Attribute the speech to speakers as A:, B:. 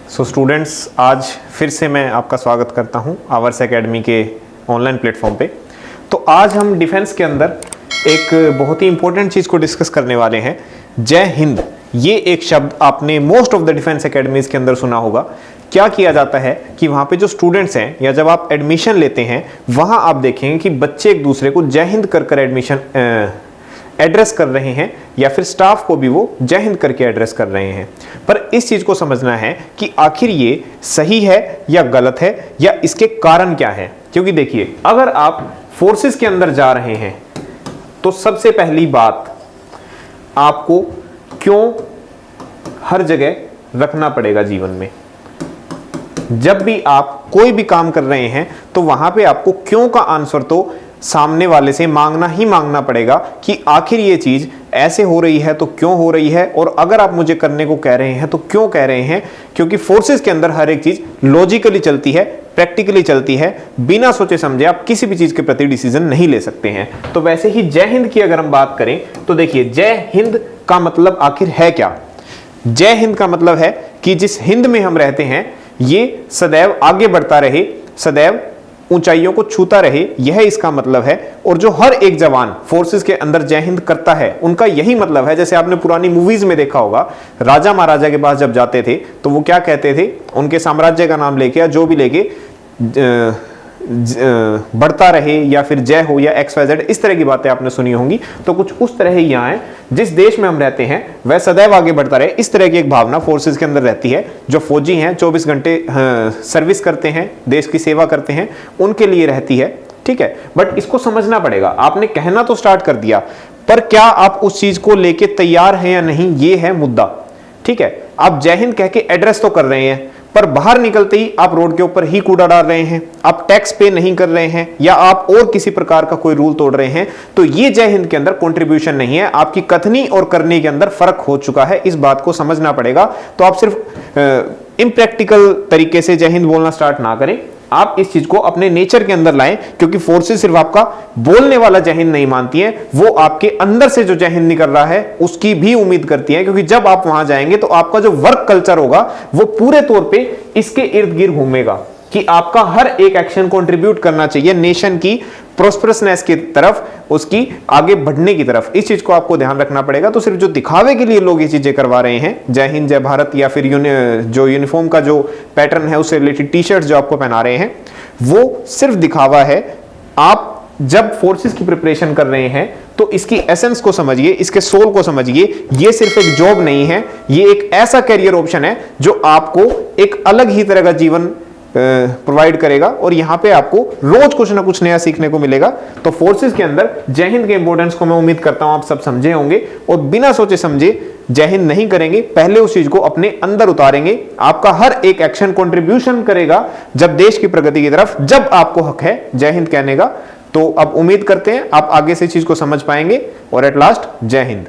A: Students, आज फिर से मैं आपका स्वागत करता हूं आवर्स एकेडमी के ऑनलाइन प्लेटफॉर्म पे। तो आज हम डिफेंस के अंदर एक बहुत ही इंपॉर्टेंट चीज़ को डिस्कस करने वाले हैं। जय हिंद, ये एक शब्द आपने most of the defence academies के अंदर सुना होगा। क्या किया जाता है कि वहाँ पे जो स्टूडेंट्स हैं या जब आप एडमिशन लेते हैं वहाँ आप देखेंगे कि बच्चे एक दूसरे को जय हिंद कर एडमिशन एड्रेस कर रहे हैं या फिर स्टाफ को भी वो जय हिंद करके एड्रेस कर रहे हैं। पर इस चीज को समझना है कि आखिर ये सही है या गलत है या इसके कारण क्या है। क्योंकि देखिए, अगर आप फोर्सेस के अंदर जा रहे हैं तो सबसे पहली बात आपको क्यों हर जगह रखना पड़ेगा जीवन में। जब भी आप कोई भी काम कर रहे हैं तो वहां पे आपको क्यों का आंसर तो सामने वाले से मांगना ही मांगना पड़ेगा कि आखिर ये चीज ऐसे हो रही है तो क्यों हो रही है, और अगर आप मुझे करने को कह रहे हैं तो क्यों कह रहे हैं। क्योंकि फोर्सेस के अंदर हर एक चीज लॉजिकली चलती है, प्रैक्टिकली चलती है। बिना सोचे समझे आप किसी भी चीज के प्रति डिसीजन नहीं ले सकते हैं। तो वैसे ही जय हिंद की अगर हम बात करें तो देखिए, जय हिंद का मतलब आखिर है क्या। जय हिंद का मतलब है कि जिस हिंद में हम रहते हैं ये सदैव आगे बढ़ता रहे, सदैव ऊंचाइयों को छूता रहे, यह इसका मतलब है। और जो हर एक जवान फोर्सेस के अंदर जय हिंद करता है उनका यही मतलब है। जैसे आपने पुरानी मूवीज में देखा होगा, राजा महाराजा के पास जब जाते थे तो वो क्या कहते थे, उनके साम्राज्य का नाम लेके या जो भी लेके बढ़ता रहे या फिर जय हो या XYZ, इस तरह की बातें आपने सुनी होंगी। तो कुछ उस तरह ही यहाँ है, जिस देश में हम रहते हैं वह सदैव आगे बढ़ता रहे, इस तरह की एक भावना फोर्सेस के अंदर रहती है। जो फौजी हैं 24 घंटे सर्विस करते हैं, देश की सेवा करते हैं, उनके लिए रहती है। ठीक है, बट इसको समझना पड़ेगा। आपने कहना तो स्टार्ट कर दिया, पर क्या आप उस चीज को लेके तैयार हैं या नहीं, ये है मुद्दा। ठीक है, आप जय हिंद कह के एड्रेस तो कर रहे हैं, पर बाहर निकलते ही आप रोड के ऊपर ही कूड़ा डाल रहे हैं, आप टैक्स पे नहीं कर रहे हैं या आप और किसी प्रकार का कोई रूल तोड़ रहे हैं, तो ये जय हिंद के अंदर कंट्रीब्यूशन नहीं है। आपकी कथनी और करने के अंदर फर्क हो चुका है, इस बात को समझना पड़ेगा। तो आप सिर्फ इम्प्रैक्टिकल तरीके से जय हिंद बोलना स्टार्ट ना करें, आप इस चीज को अपने नेचर के अंदर लाएं। क्योंकि फोर्सेस सिर्फ आपका बोलने वाला जय हिंद नहीं मानती है, वो आपके अंदर से जो जय हिंद निकल रहा है उसकी भी उम्मीद करती है। क्योंकि जब आप वहां जाएंगे तो आपका जो वर्क कल्चर होगा वो पूरे तौर पे इसके इर्द गिर्द घूमेगा कि आपका हर एक एक्शन कंट्रीब्यूट करना चाहिए नेशन की प्रोस्परसनेस की तरफ, उसकी आगे बढ़ने की तरफ। इस चीज को आपको ध्यान रखना पड़ेगा। तो सिर्फ जो दिखावे के लिए लोग ये चीजें करवा रहे हैं, जय हिंद जय भारत, या फिर जो यूनिफॉर्म का जो पैटर्न है उससे रिलेटेड टी-शर्ट्स जो आपको पहना रहे हैं, वो सिर्फ दिखावा है। आप जब फोर्सेस की प्रिपरेशन कर रहे हैं तो इसकी एसेंस को समझिए, इसके सोल को समझिए। ये सिर्फ एक जॉब नहीं है, ये एक ऐसा कैरियर ऑप्शन है जो आपको एक अलग ही तरह का जीवन प्रोवाइड करेगा, और यहां पे आपको रोज कुछ ना कुछ नया सीखने को मिलेगा। तो फोर्सेस के अंदर जय हिंद के इंपॉर्टेंस को मैं उम्मीद करता हूं आप सब समझे होंगे, और बिना सोचे समझे जय हिंद नहीं करेंगे, पहले उस चीज को अपने अंदर उतारेंगे। आपका हर एक एक्शन कंट्रीब्यूशन करेगा जब देश की प्रगति की तरफ, जब आपको हक है जय हिंद कहने का। तो अब उम्मीद करते हैं आप आगे से चीज को समझ पाएंगे। और एट लास्ट, जय हिंद।